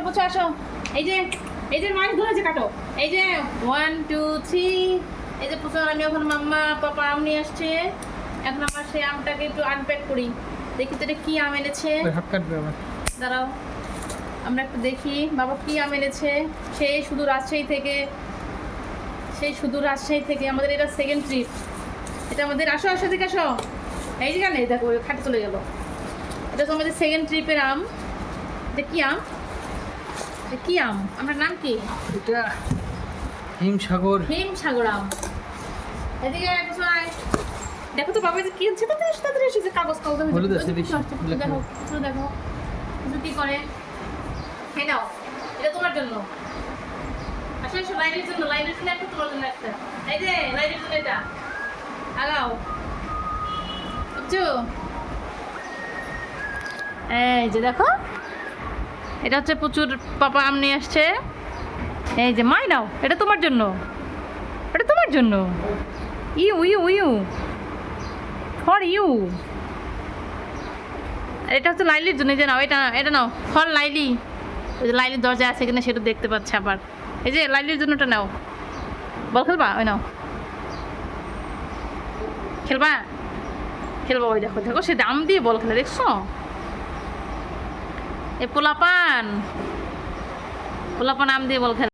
আসো বুঝছো আসো। এই যে মাছ ধরেছে কাটো। এই যে 1 2 3। এই যে পুচু আমি এখন মাম্মা পাপা আম নিয়ে আসছে। এখন আমার সেই আমটাকে একটু আনপ্যাক করি, দেখি তো এটা কি আম এনেছে। হাত কাটবে আবার। দাঁড়াও আমরা একটু দেখি বাবা কি আম এনেছে। সেই শুধু রাজশাহী থেকে আমাদের এটা সেকেন্ড ট্রিপ। এটা আমাদের আসো আসো দিকে আসো। এই যেখানে দেখো খাটে চলে গেল। এটা তো আমাদের সেকেন্ড ট্রিপের আম। এটা কি আম? এটা কি আম? আমার নাম কি? এটা হিমসাগর আম। এদিকে একটু আয়। দেখো তো বাবা যে কি হচ্ছে তাড়াতাড়ি এসেছে কাগজ হলুদ আছে বেশি। দেখো দেখো কিছু কি করে। হ্যাঁ নাও এটা তোমার জন্য। আসো আসো লাইনের জন্য একটা তোমার জন্য একটা। এই যে লাইনের জন্য এটা আগাও বুঝছো। এই যে দেখো এটা হচ্ছে প্রচুর পাপা আম নিয়ে আসছে। এই যে মাই নাও এটা তোমার জন্য, এটা তোমার জন্য। You you you for you. এটা হচ্ছে লাইলির জন্য। এই যে নাও এটা নাও ফর লাইলি। ওই যে লাইলির দরজা আছে কিনা সেটা দেখতে পাচ্ছে আবার। এই যে লাইলির জন্যটা নাও। বল খেলবা? ওই নাও খেলবা ওই দেখো দেখো সে দাম দিয়ে বল খেলে দেখছো। এ পোলাপান আম দিয়ে বল খেলে।